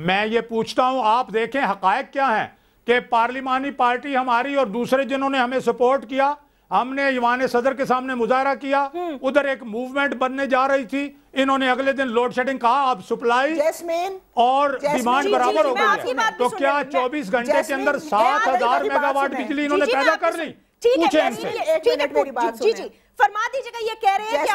मैं ये पूछता हूं, आप देखें हकायक क्या है कि पार्लिमानी पार्टी हमारी और दूसरे जिन्होंने हमें सपोर्ट किया, हमने ईवान सदर के सामने मुजाहरा किया, उधर एक मूवमेंट बनने जा रही थी, इन्होंने अगले दिन लोड शेडिंग कहा, अब सप्लाई और डिमांड बराबर हो गई है। तो क्या 24 घंटे के अंदर 7000 मेगावाट बिजली इन्होंने पैदा कर ली? पूछे इनसे। फरमा दीजिएगा, ये कह रहे हैं कि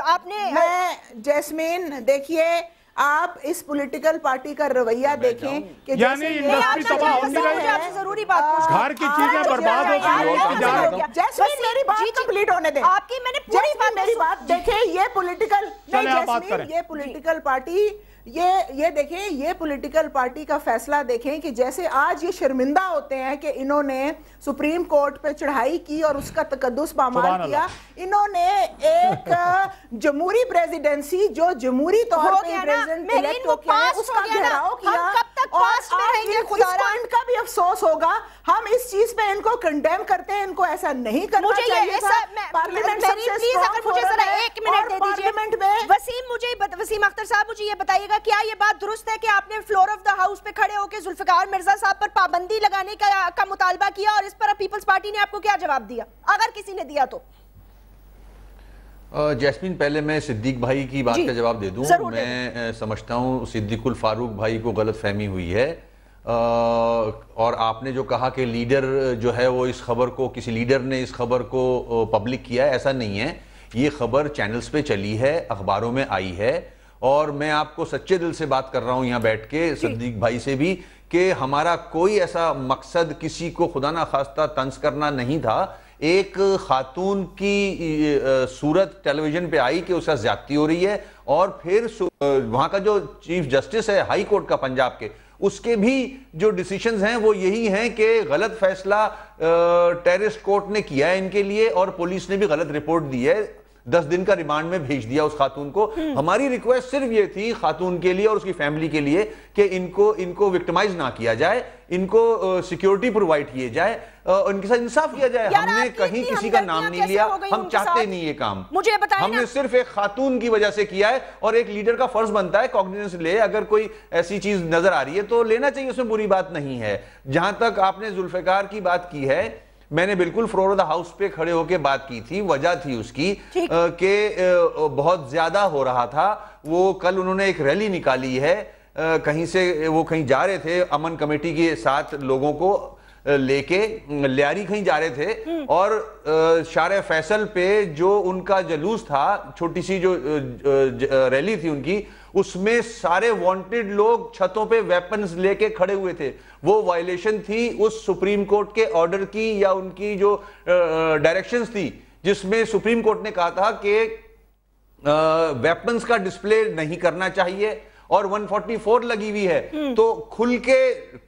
आपने जैस्मीन देखिए, आप इस पॉलिटिकल पार्टी का रवैया देखें कि यानी इंडस्ट्री तबाह होने आपसे जरूरी बात पूछ, घर की चीजें बर्बाद होती हैं। जैस्मीन मेरी बात कंप्लीट होने दें, आपकी मैंने पूरी बात मेरी बात देखें। ये पॉलिटिकल ये पॉलिटिकल पार्टी ये देखें, ये पॉलिटिकल पार्टी का फैसला देखें कि जैसे आज ये शर्मिंदा होते हैं कि इन्होंने सुप्रीम कोर्ट पे चढ़ाई की और उसका तकद्दुस पामाल किया। इन्होंने एक जमहूरी प्रेसिडेंसी जो जमहूरी तौर पे प्रेसिडेंट इलेक्ट होके उसका घेराव किया, और इस पॉइंट का भी अफसोस होगा। हम इस चीज पे इनको कंडेम करते हैं, इनको ऐसा नहीं करना चाहिए था। पार्लियामेंट वसीम अख्तर साहब, मुझे ये बताइएगा, क्या ये बात दुरुस्त है कि आपने फ्लोर ऑफ द हाउस पे खड़े होकर जुल्फिकार मिर्जा साहब पर पाबंदी लगाने का मुतालबा किया, और इस पर पीपल्स पार्टी ने आपको क्या जवाब दिया, अगर किसी ने दिया तो? जैस्मीन, पहले मैं सिद्दीक भाई की बात का जवाब दे दूं। मैं समझता हूं सिद्दीकुल फारूक भाई को गलत फहमी हुई है, और आपने जो कहा कि लीडर जो है वो इस खबर को, किसी लीडर ने इस खबर को पब्लिक किया है, ऐसा नहीं है। ये खबर चैनल्स पे चली है, अखबारों में आई है, और मैं आपको सच्चे दिल से बात कर रहा हूं यहाँ बैठ के सिद्दीक भाई से भी, कि हमारा कोई ऐसा मकसद किसी को खुदा ना खास्ता तंज करना नहीं था। एक खातून की सूरत टेलीविजन पे आई कि उसका ज्यादती हो रही है, और फिर वहां का जो चीफ जस्टिस है हाई कोर्ट का पंजाब के, उसके भी जो डिसीजंस हैं वो यही हैं कि गलत फैसला टेररिस्ट कोर्ट ने किया है इनके लिए, और पुलिस ने भी गलत रिपोर्ट दी है, 10 दिन का रिमांड में भेज दिया उस खातून को। हमारी रिक्वेस्ट सिर्फ ये थी खातून के लिए और उसकी फैमिली के लिए कि इनको विक्टिमाइज ना किया जाए, इनको सिक्योरिटी प्रोवाइड किए जाए, उनके साथ इंसाफ किया जाए। हमने कहीं किसी का नाम नहीं लिया, हम चाहते नहीं ये काम, मुझे हमने सिर्फ एक खातून की वजह से किया है, और एक लीडर का फर्ज बनता है कॉग्निजेंस ले, अगर कोई ऐसी चीज नजर आ रही है तो लेना चाहिए, उसमें बुरी बात नहीं है। जहां तक आपने जुल्फिकार की बात की है, मैंने बिल्कुल फ्लोर ऑफ द हाउस पे खड़े होकर बात की थी, वजह थी उसकी कि बहुत ज्यादा हो रहा था। वो कल उन्होंने एक रैली निकाली है, कहीं से वो कहीं जा रहे थे, अमन कमेटी के साथ लोगों को लेके लियारी कहीं जा रहे थे, और शारे फैसल पे जो उनका जुलूस था, छोटी सी जो रैली थी उनकी, उसमें सारे वांटेड लोग छतों पे वेपन्स लेके खड़े हुए थे। वो वायलेशन थी उस सुप्रीम कोर्ट के ऑर्डर की या उनकी जो डायरेक्शंस थी, जिसमें सुप्रीम कोर्ट ने कहा था कि वेपन्स का डिस्प्ले नहीं करना चाहिए, और 144 लगी हुई है। तो खुल के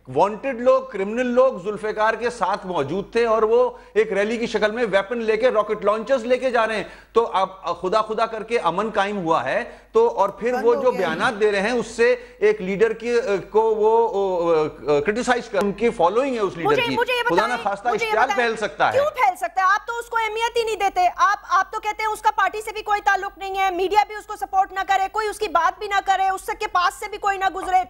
वांटेड लोग, क्रिमिनल लोग जुल्फिकार के साथ मौजूद थे, और वो एक रैली की शक्ल में वेपन लेके, रॉकेट लॉन्चर्स लेके जा रहे हैं। तो अब खुदा खुदा करके अमन कायम हुआ है। तो और फिर वो जो बयानात दे रहे हैं, उससे एक लीडर को वो क्रिटिसाइज कर, उनकी फॉलोइंग है उस लीडर की, खुदा ना खास्ता इश्तियाल फैल सकता है। क्यों फैल सकता है? आप तो उसको अहमियत ही नहीं देते। आप तो कहते हैं उसका पार्टी से भी कोई ताल्लुक नहीं है, मीडिया भी उसको सपोर्ट ना करे, कोई उसकी बात भी ना करे, उसके पास से भी कोई ना गुजरे,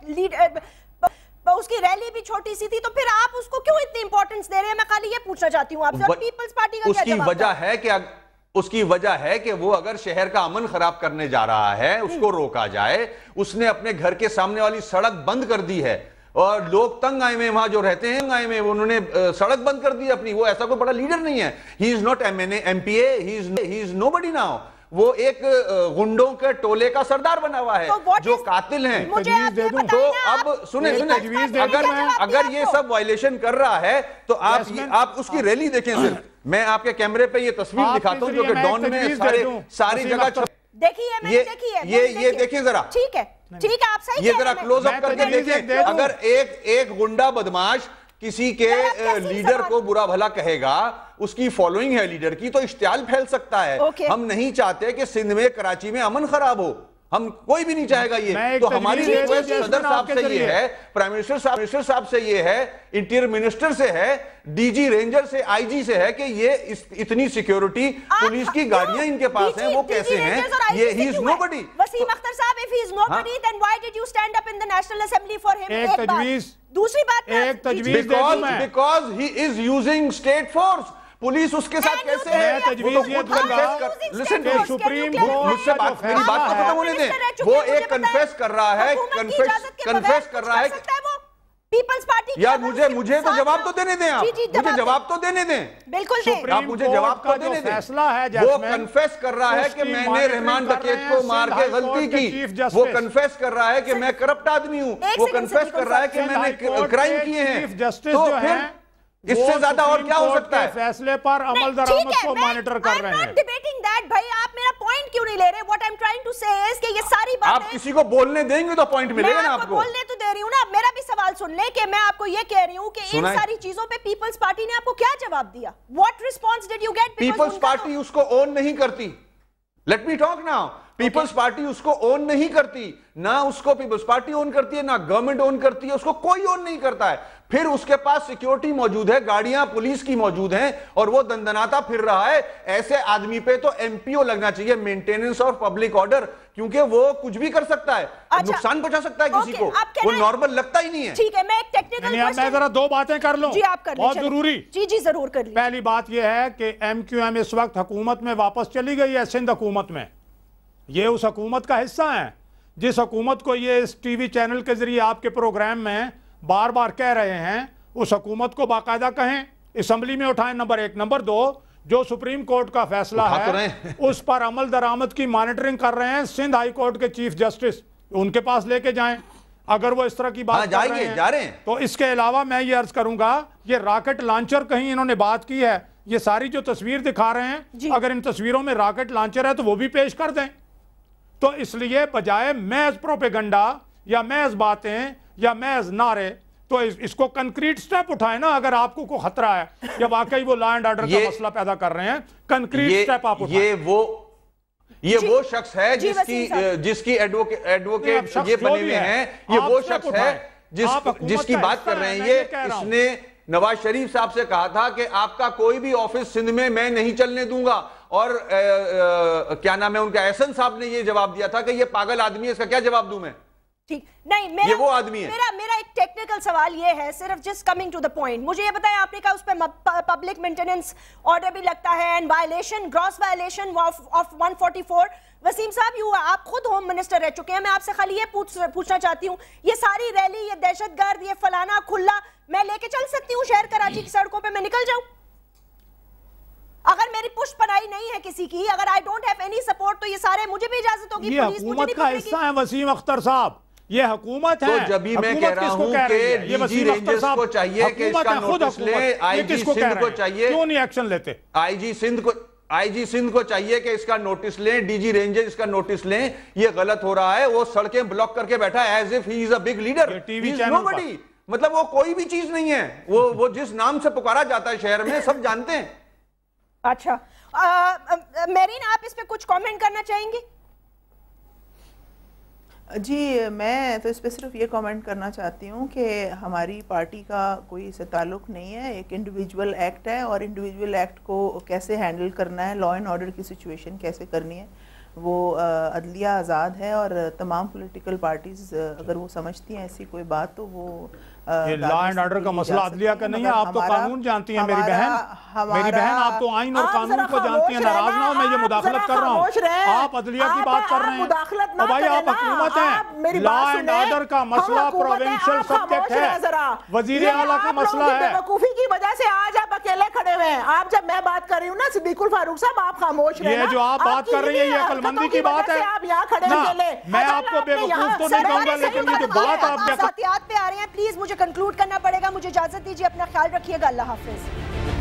उसकी रैली भी छोटी सी थी, तो फिर आप उसको क्यों इतनी इंपॉर्टेंस दे रहे हैं? मैं खाली ये पूछना चाहती हूँ आपसे। पीपल्स पार्टी का उसकी वजह है कि वो अगर शहर का अमन खराब करने जा रहा है, उसको रोका जाए। उसने अपने घर के सामने वाली सड़क बंद कर दी है, और लोग तंग आए में, वहां जो रहते हैं आए में, उन्होंने सड़क बंद कर दी अपनी। वो ऐसा कोई बड़ा लीडर नहीं है, he is not MPA, he is nobody now. वो एक गुंडों के टोले का सरदार बना हुआ है, जो कातिल हैं। तो अब सुने, अगर ये सब वायलेशन कर रहा है, तो आप उसकी रैली देखें। सिर्फ मैं आपके कैमरे पे ये तस्वीर दिखाता हूं, जो कि डॉन में सारी जगह देखिए, ये देखिए जरा। ठीक है, आप सही, ये जरा क्लोज अप करके देखें। अगर एक गुंडा बदमाश किसी के लीडर को बुरा भला कहेगा, उसकी फॉलोइंग है लीडर की, तो इश्तियाल फैल सकता है। हम नहीं चाहते कि सिंध में, कराची में अमन खराब हो। हम कोई भी नहीं चाहेगा ये। तो हमारी रिक्वेस्ट सदर साहब से ये है, प्राइम मिनिस्टर साहब से ये है, इंटीरियर मिनिस्टर से है, डीजी रेंजर से, आईजी से है कि ये इतनी सिक्योरिटी पुलिस की गाड़ियां इनके पास हैं, वो कैसे हैं? ये he is nobody. Wasim Akhtar साहब, if he is nobody then why did you stand up in the national assembly for him? एक तजवीज, दूसरी बात, एक तजवीज because he is using state force. Police उसके साथ कैसे है? तजवीज ये दूंगा, सुप्रीम कोर्ट मुझसे बात, मेरी बात को खत्म होने दें। वो एक कन्फेस कर रहा है, कन्फेस कर रहा है पीपल्स पार्टी। यार मुझे तो जवाब तो देने दें, आप मुझे जवाब तो देने दें। बिल्कुल आप मुझे जवाब तो देने दें। फैसला है, वो कन्फेस कर रहा है कि मैंने रहमान डकैत को मार के गलती की। वो कन्फेस कर रहा है कि मैं करप्ट आदमी हूं। वो कन्फेस कर रहा है कि मैंने क्राइम किए हैं। जस्टिस जो है, इससे ज्यादा और क्या हो सकता है? फैसले पर अमल दरामद को मॉनिटर कर रहे हैं। डिबेटिंग दैट भाई, आप मेरा पॉइंट क्यों नहीं ले रहे? What I am trying to say is कि ये सारी बातें आप किसी को बोलने देंगे तो पॉइंट मिलेगा ना आपको। बोलने तो दे रही हूं ना, मेरा भी सवाल सुन ले कि मैं आपको ये कह रही हूं कि इन सारी चीजों पे पीपल्स पार्टी ने आपको क्या जवाब दिया? What response did you get? Peoples Party उसको ओन नहीं करती। Let me talk now. Peoples Party उसको ओन नहीं करती, ना उसको पीपल्स पार्टी ओन करती है, ना गवर्नमेंट ओन करती है, उसको कोई ओन नहीं करता है। फिर उसके पास सिक्योरिटी मौजूद है, गाड़ियां पुलिस की मौजूद हैं, और वो दंदनाता फिर रहा है। ऐसे आदमी पे तो एमपीओ लगना चाहिए, मेंटेनेंस और पब्लिक ऑर्डर, क्योंकि वो कुछ भी कर सकता है। अच्छा, नुकसान पहुंचा सकता है किसी को। वो नॉर्मल लगता ही नहीं है। ठीक है, मैं एक टेक्निकल क्वेश्चन, मैं जरा दो बातें कर लूं। जी आप कर बहुत जरूरी। जी जरूर कर लीजिए। पहली बात यह है कि एमक्यूएम इस वक्त हुकूमत में वापस चली गई है, सिंध हुकूमत में। ये उस हुकूमत का हिस्सा है जिस हुकूमत को ये इस टीवी चैनल के जरिए आपके प्रोग्राम में बार बार कह रहे हैं। उस हुकूमत को बाकायदा कहें, असेंबली में उठाएं, नंबर एक। नंबर दो, जो सुप्रीम कोर्ट का फैसला है उस पर अमल दरामद की मॉनिटरिंग कर रहे हैं सिंध हाई कोर्ट के चीफ जस्टिस, उनके पास लेके जाएं अगर वो इस तरह की बात कर रहे हैं। जा रहे हैं। तो इसके अलावा मैं ये अर्ज करूंगा, ये रॉकेट लॉन्चर कहीं इन्होंने बात की है? ये सारी जो तस्वीर दिखा रहे हैं, अगर इन तस्वीरों में रॉकेट लॉन्चर है तो वो भी पेश कर दें। तो इसलिए बजाय महज प्रोपेगंडा या महज बातें या महज नारे, तो इसको कंक्रीट स्टेप उठाएं ना। अगर आपको कोई खतरा है या वाकई वो लॉ एंड ऑर्डर का मसला पैदा कर रहे हैं, कंक्रीट स्टेप आप उठाएं। ये वो शख्स है जिसकी एडवोकेट ये बने हुए हैं। ये वो शख्स है जिसकी बात कर रहे हैं। ये इसने नवाज शरीफ साहब से कहा था कि आपका कोई भी ऑफिस सिंध में मैं नहीं चलने दूंगा, और क्या नाम है उनका, एहसन साहब ने ये जवाब दिया था कि ये पागल आदमी है, इसका क्या जवाब दूं मैं? ठीक नहीं, मेरा ये वो आदमी है। मेरा एक टेक्निकल सवाल ये है, सिर्फ just coming to the point. मुझे ये बताएं, आपने कहा उस पर पब्लिक मेंटेनेंस ऑर्डर भी लगता है and violation, gross violation of 144। Waseem साहब, आप खुद होम मिनिस्टर रह चुके हैं, मैं आपसे खाली ये पूछना चाहती हूँ, ये सारी रैली, ये दहशतगर्द, ये फलाना खुला, मैं लेके चल सकती हूँ शहर कराची की सड़कों पे? मैं निकल जाऊं अगर मेरी पुष्ट पनाही नहीं है किसी की, अगर I don't have any support, तो ये सारे मुझे भी इजाजत होगी? ये हुकूमत का हिस्सा है वसीम अख्तर साहब, ये हुकूमत है। तो जब भी मैं कह रहा हूं कि डीजी रेंजर्स को चाहिए कि इसका नोटिस ले, आईजी सिंध को चाहिए, क्यों नहीं एक्शन लेते? आईजी सिंध को चाहिए कि इसका नोटिस लें, डीजी रेंजर्स इसका नोटिस लें। ये गलत हो रहा है। वो सड़कें ब्लॉक करके बैठा है as if he is a big leader. Nobody, मतलब वो कोई भी चीज नहीं है। वो जिस नाम से पुकारा जाता है शहर में, सब जानते हैं। अच्छा, मेरीन, आप इस पे कुछ कमेंट करना चाहेंगे? जी, मैं तो इस पर सिर्फ ये कमेंट करना चाहती हूँ कि हमारी पार्टी का कोई इससे ताल्लुक़ नहीं है। एक इंडिविजुअल एक्ट है, और इंडिविजुअल एक्ट को कैसे हैंडल करना है, लॉ एंड ऑर्डर की सिचुएशन कैसे करनी है, वो अदलिया आज़ाद है। और तमाम पॉलिटिकल पार्टीज़ अगर वो समझती हैं ऐसी कोई बात, तो वो लॉ एंड ऑर्डर का मसला अदलिया का नहीं है। आप तो कानून जानती हैं मेरी बहन, आप तो आइन और कानून को जानती हैं। नाराज ना हो, मैं ये मुदाखलत कर रहा हूँ, आप अदलिया की बात कर रहे हैं। तो भाई आप हुकूमत हैं, लॉ एंड ऑर्डर का मसला प्रोविंशियल सब्जेक्ट है, वजीर आला का मसला है। बेवकूफी की वजह से आज आप अकेले खड़े हुए हैं। आप जब मैं बात कर रही हूँ ना सिद्दीकुल फारूक साहब, आप खामोश रहे। ये जो आप बात कर रही है, ये अक्लमंदी की बात है। आप यहाँ खड़े अकेले, मैं आपको बेवकूफ तो नहीं कहूंगा, लेकिन ये जो बात आप पे आ रहे हैं, प्लीज मुझे कंक्लूड करना पड़ेगा। मुझे इजाजत दीजिए, अपना ख्याल रखिएगा, अल्लाह हाफिज।